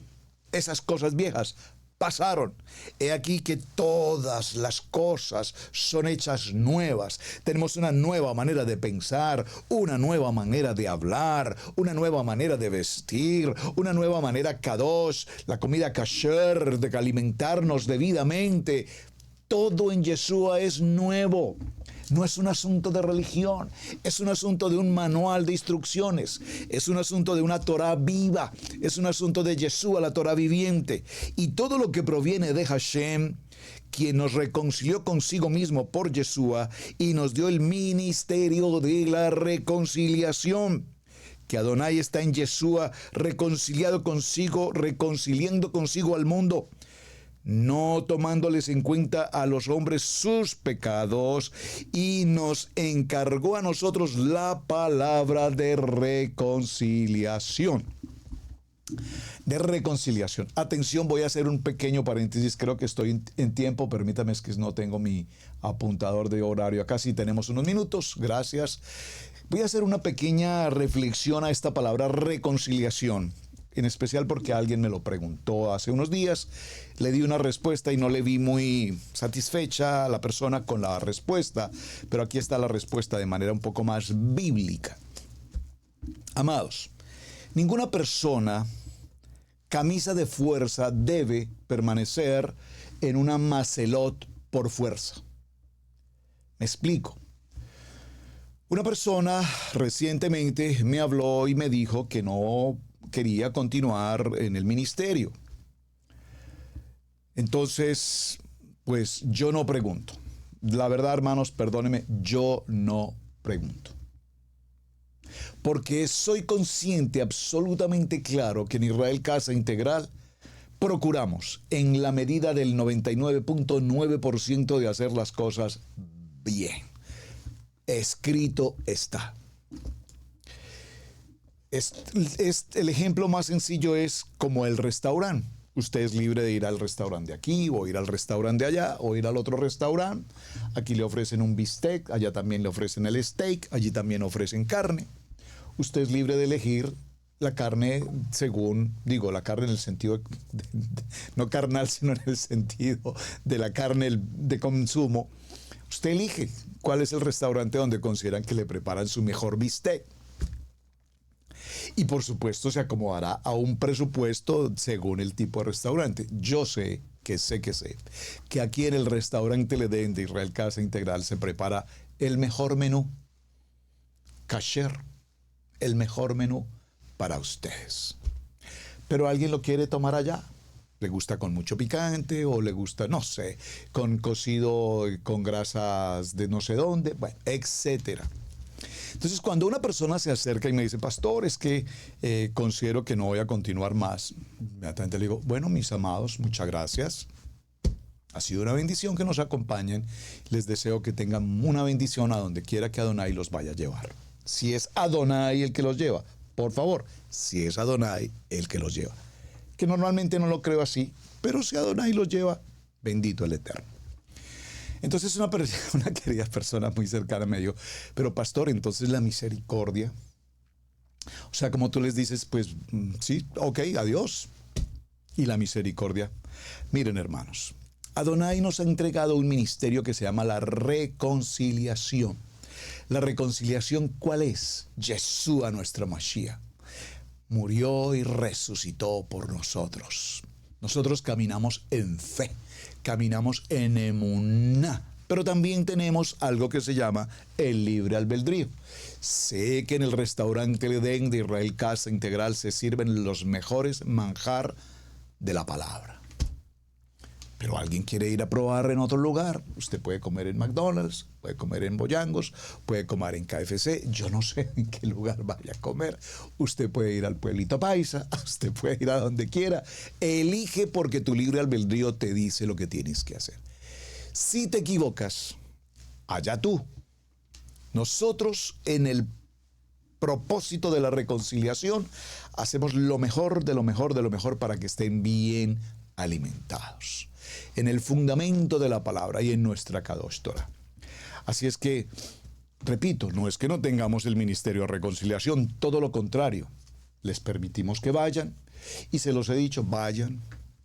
esas cosas viejas pasaron. He aquí que todas las cosas son hechas nuevas. Tenemos una nueva manera de pensar, una nueva manera de hablar, una nueva manera de vestir, una nueva manera kadosh, la comida kasher, de alimentarnos debidamente. Todo en Yeshua es nuevo. No es un asunto de religión, es un asunto de un manual de instrucciones, es un asunto de una Torah viva, es un asunto de Yeshua, la Torah viviente. Y todo lo que proviene de Hashem, quien nos reconcilió consigo mismo por Yeshua y nos dio el ministerio de la reconciliación. Que Adonai está en Yeshua, reconciliado consigo, reconciliando consigo al mundo, no tomándoles en cuenta a los hombres sus pecados, y nos encargó a nosotros la palabra de reconciliación. Atención, voy a hacer un pequeño paréntesis, creo que estoy en tiempo, permítame, es que no tengo mi apuntador de horario acá, sí tenemos unos minutos, gracias. Voy a hacer una pequeña reflexión a esta palabra reconciliación. En especial porque alguien me lo preguntó hace unos días, le di una respuesta y no le vi muy satisfecha a la persona con la respuesta, pero aquí está la respuesta de manera un poco más bíblica. Amados, ninguna persona, camisa de fuerza, debe permanecer en una macelot por fuerza. Me explico. Una persona recientemente me habló y me dijo que no quería continuar en el ministerio. Entonces, pues yo no pregunto. La verdad, hermanos, perdónenme, yo no pregunto. Porque soy consciente, absolutamente claro, que en Israel Casa Integral procuramos, en la medida del 99.9% de hacer las cosas bien. Escrito está. El ejemplo más sencillo es como el restaurante. Usted es libre de ir al restaurante de aquí, o ir al restaurante de allá, o ir al otro restaurante. Aquí le ofrecen un bistec, allá también le ofrecen el steak, allí también ofrecen carne. Usted es libre de elegir la carne según, la carne en el sentido, no carnal, sino en el sentido de la carne de consumo. Usted elige cuál es el restaurante donde consideran que le preparan su mejor bistec. Y por supuesto se acomodará a un presupuesto según el tipo de restaurante. Yo sé que aquí en el restaurante Ledén de Israel Casa Integral se prepara el mejor menú, kasher, el mejor menú para ustedes. Pero alguien lo quiere tomar allá. Le gusta con mucho picante, o le gusta, no sé, con cocido con grasas de no sé dónde, bueno, etcétera. Entonces, cuando una persona se acerca y me dice, pastor, es que considero que no voy a continuar más, inmediatamente le digo, bueno, mis amados, muchas gracias. Ha sido una bendición que nos acompañen. Les deseo que tengan una bendición a donde quiera que Adonai los vaya a llevar. Si es Adonai el que los lleva, por favor, si es Adonai el que los lleva. Que normalmente no lo creo así, pero si Adonai los lleva, bendito el Eterno. Entonces una querida persona muy cercana me dijo, pero pastor, entonces la misericordia. O sea, como tú les dices, pues sí, ok, adiós. Y la misericordia. Miren, hermanos, Adonai nos ha entregado un ministerio que se llama la reconciliación. La reconciliación, ¿cuál es? Yeshua, nuestra Mashiach, murió y resucitó por nosotros. Nosotros caminamos en fe, caminamos en emuná, pero también tenemos algo que se llama el libre albedrío. Sé que en el restaurante Edén de Israel Casa Integral se sirven los mejores manjar de la palabra. Pero alguien quiere ir a probar en otro lugar. Usted puede comer en McDonald's, puede comer en Boyangos, puede comer en KFC. Yo no sé en qué lugar vaya a comer. Usted puede ir al Pueblito Paisa, usted puede ir a donde quiera. Elige, porque tu libre albedrío te dice lo que tienes que hacer. Si te equivocas, allá tú. Nosotros, en el propósito de la reconciliación, hacemos lo mejor de lo mejor de lo mejor para que estén bien alimentados en el fundamento de la palabra y en nuestra Kadosh Torah. Así es que Repito, no es que no tengamos el ministerio de reconciliación, todo lo contrario. Les permitimos que vayan y se los he dicho, vayan,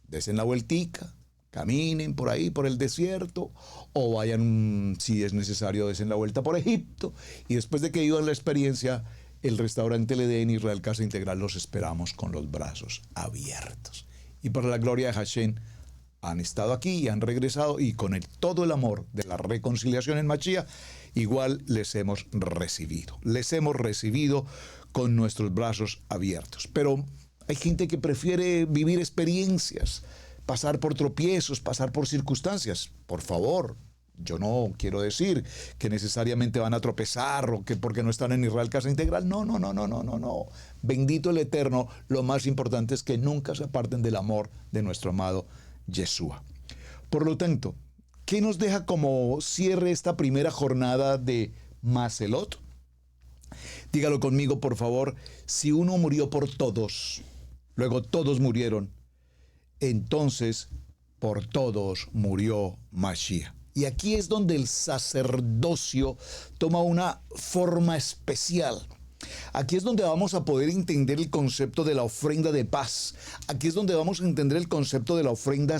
desen la vueltica, caminen por ahí, por el desierto, o vayan, si es necesario, desen la vuelta por Egipto, y después de que vivan la experiencia, el restaurante El Edén, Israel Casa Integral, los esperamos con los brazos abiertos. Y por la gloria de Hashem, han estado aquí y han regresado, y con todo el amor de la reconciliación en Mashiach, igual les hemos recibido. Les hemos recibido con nuestros brazos abiertos. Pero hay gente que prefiere vivir experiencias, pasar por tropiezos, pasar por circunstancias. Por favor, yo no quiero decir que necesariamente van a tropezar o que porque no están en Israel Casa Integral. No. Bendito el Eterno. Lo más importante es que nunca se aparten del amor de nuestro amado Yeshua. Por lo tanto, ¿qué nos deja como cierre esta primera jornada de Maselot? Dígalo conmigo, por favor. Si uno murió por todos, luego todos murieron, entonces por todos murió Mashiach. Y aquí es donde el sacerdocio toma una forma especial. Aquí es donde vamos a poder entender el concepto de la ofrenda de paz. Aquí es donde vamos a entender el concepto de la ofrenda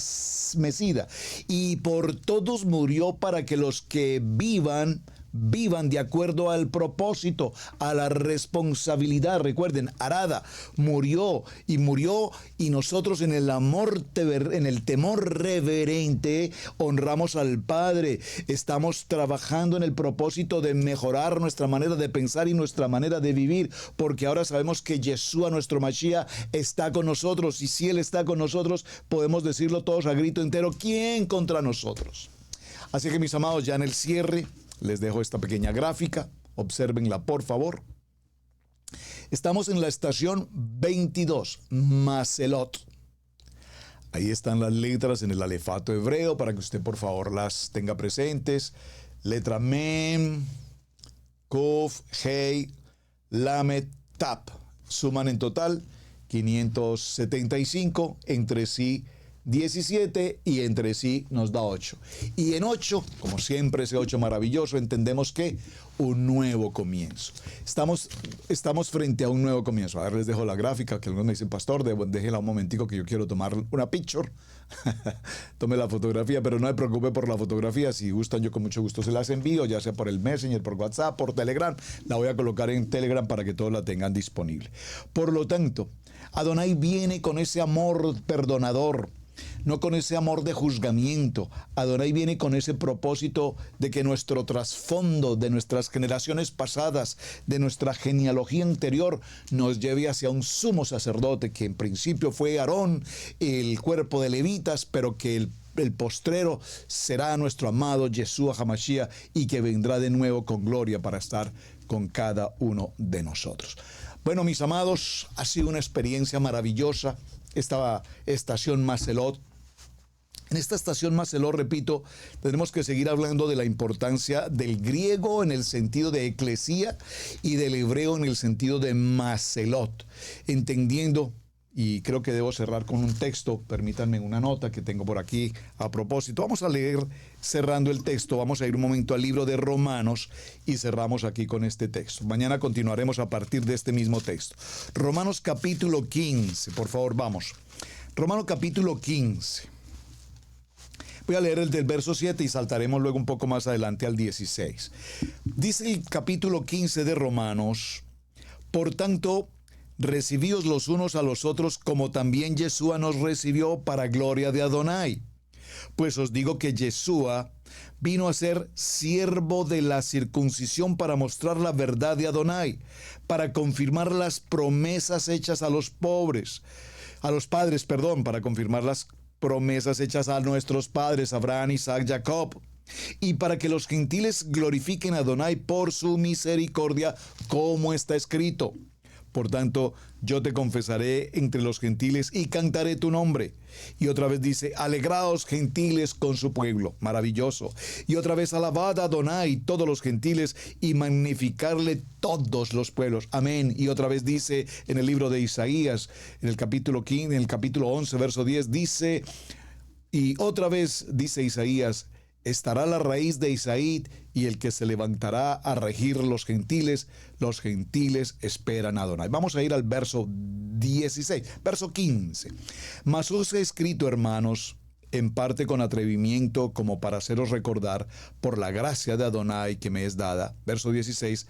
mecida. Y por todos murió para que los que vivan de acuerdo al propósito, a la responsabilidad. Recuerden, Arada murió y nosotros en el amor, en el temor reverente, honramos al Padre. Estamos trabajando en el propósito de mejorar nuestra manera de pensar y nuestra manera de vivir, porque ahora sabemos que Yeshua, nuestro Mashiach, está con nosotros, y si Él está con nosotros, podemos decirlo todos a grito entero: ¿quién contra nosotros? Así que, mis amados, ya en el cierre, les dejo esta pequeña gráfica, obsérvenla por favor. Estamos en la estación 22, Maselot. Ahí están las letras en el alefato hebreo para que usted por favor las tenga presentes. Letra Mem, Kuf, Hei, Lamet, Tap. Suman en total 575, entre sí 17 y entre sí nos da 8. Y en 8, como siempre ese 8 maravilloso, entendemos que un nuevo comienzo. Estamos frente a un nuevo comienzo. A ver, les dejo la gráfica, que algunos me dicen: pastor, déjela un momentico que yo quiero tomar una picture. Tome la fotografía, pero no me preocupe por la fotografía. Si gustan, yo con mucho gusto se las envío, ya sea por el Messenger, por WhatsApp, por Telegram. La voy a colocar en Telegram para que todos la tengan disponible. Por lo tanto, Adonai viene con ese amor perdonador, no con ese amor de juzgamiento. Adonai viene con ese propósito de que nuestro trasfondo, de nuestras generaciones pasadas, de nuestra genealogía anterior, nos lleve hacia un sumo sacerdote, que en principio fue Aarón, el cuerpo de levitas, pero que el postrero será nuestro amado Yeshua HaMashiach, y que vendrá de nuevo con gloria para estar con cada uno de nosotros. Bueno, mis amados, ha sido una experiencia maravillosa esta estación Maselot. En esta estación Maselot, repito, tenemos que seguir hablando de la importancia del griego en el sentido de eclesía y del hebreo en el sentido de Maselot, entendiendo, y creo que debo cerrar con un texto, permítanme una nota que tengo por aquí a propósito. Vamos a leer, cerrando el texto, vamos a ir un momento al libro de Romanos y cerramos aquí con este texto. Mañana continuaremos a partir de este mismo texto. Romanos capítulo 15, por favor, vamos. Romanos capítulo 15. Voy a leer el del verso 7 y saltaremos luego un poco más adelante al 16. Dice el capítulo 15 de Romanos: por tanto, recibíos los unos a los otros como también Yeshua nos recibió, para gloria de Adonai. Pues os digo que Yeshua vino a ser siervo de la circuncisión para mostrar la verdad de Adonai, para confirmar las promesas hechas a los padres, para confirmar las promesas hechas a nuestros padres, Abraham, Isaac, Jacob, y para que los gentiles glorifiquen a Adonai por su misericordia, como está escrito: por tanto, yo te confesaré entre los gentiles y cantaré tu nombre. Y otra vez dice: alegraos gentiles con su pueblo. Maravilloso. Y otra vez: alabad a Adonai todos los gentiles y magnificarle todos los pueblos. Amén. Y otra vez dice en el libro de Isaías, en el capítulo 15, en el capítulo 11, verso 10, dice, y otra vez dice Isaías: estará la raíz de Isaí y el que se levantará a regir los gentiles esperan a Adonai. Vamos a ir al verso 16, verso 15. Mas os he escrito, hermanos, en parte con atrevimiento, como para haceros recordar, por la gracia de Adonai que me es dada, verso 16,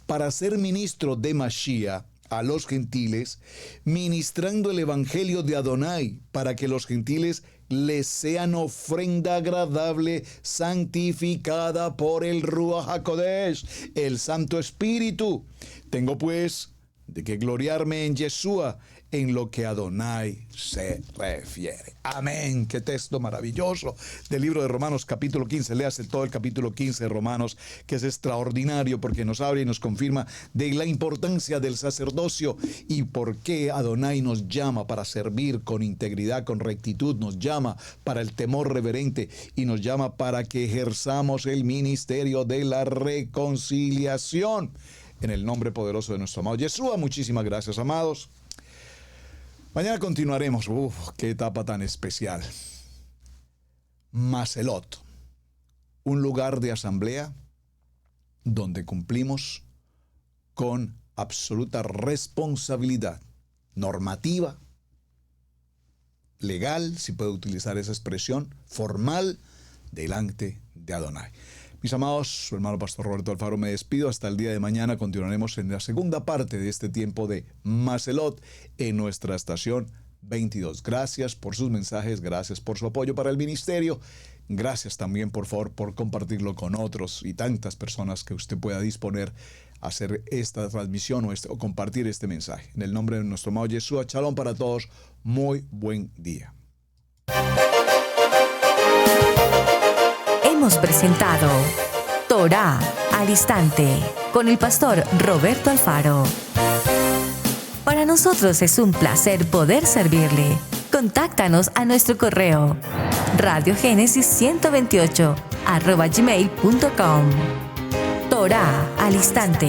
para ser ministro de Mashiach a los gentiles, ministrando el evangelio de Adonai, para que los gentiles les sean ofrenda agradable, santificada por el Ruach HaKodesh, el Santo Espíritu. Tengo pues de que gloriarme en Yeshua, en lo que Adonai se refiere. Amén. Qué texto maravilloso del libro de Romanos capítulo 15. Léase todo el capítulo 15 de Romanos, que es extraordinario porque nos abre y nos confirma de la importancia del sacerdocio y por qué Adonai nos llama para servir con integridad, con rectitud, nos llama para el temor reverente y nos llama para que ejerzamos el ministerio de la reconciliación. En el nombre poderoso de nuestro amado Yeshua. Muchísimas gracias, amados. Mañana continuaremos. Qué etapa tan especial. Maselot, un lugar de asamblea donde cumplimos con absoluta responsabilidad normativa, legal, si puedo utilizar esa expresión, formal, delante de Adonai. Mis amados, su hermano Pastor Roberto Alfaro, me despido. Hasta el día de mañana. Continuaremos en la segunda parte de este tiempo de Maselot en nuestra estación 22. Gracias por sus mensajes, gracias por su apoyo para el ministerio. Gracias también, por favor, por compartirlo con otros y tantas personas que usted pueda disponer a hacer esta transmisión o compartir este mensaje. En el nombre de nuestro amado Yeshua, shalom para todos. Muy buen día.
Hemos presentado Torá al Instante con el pastor Roberto Alfaro. Para nosotros es un placer poder servirle. Contáctanos a nuestro correo radiogenesis128@gmail.com. Torá al Instante.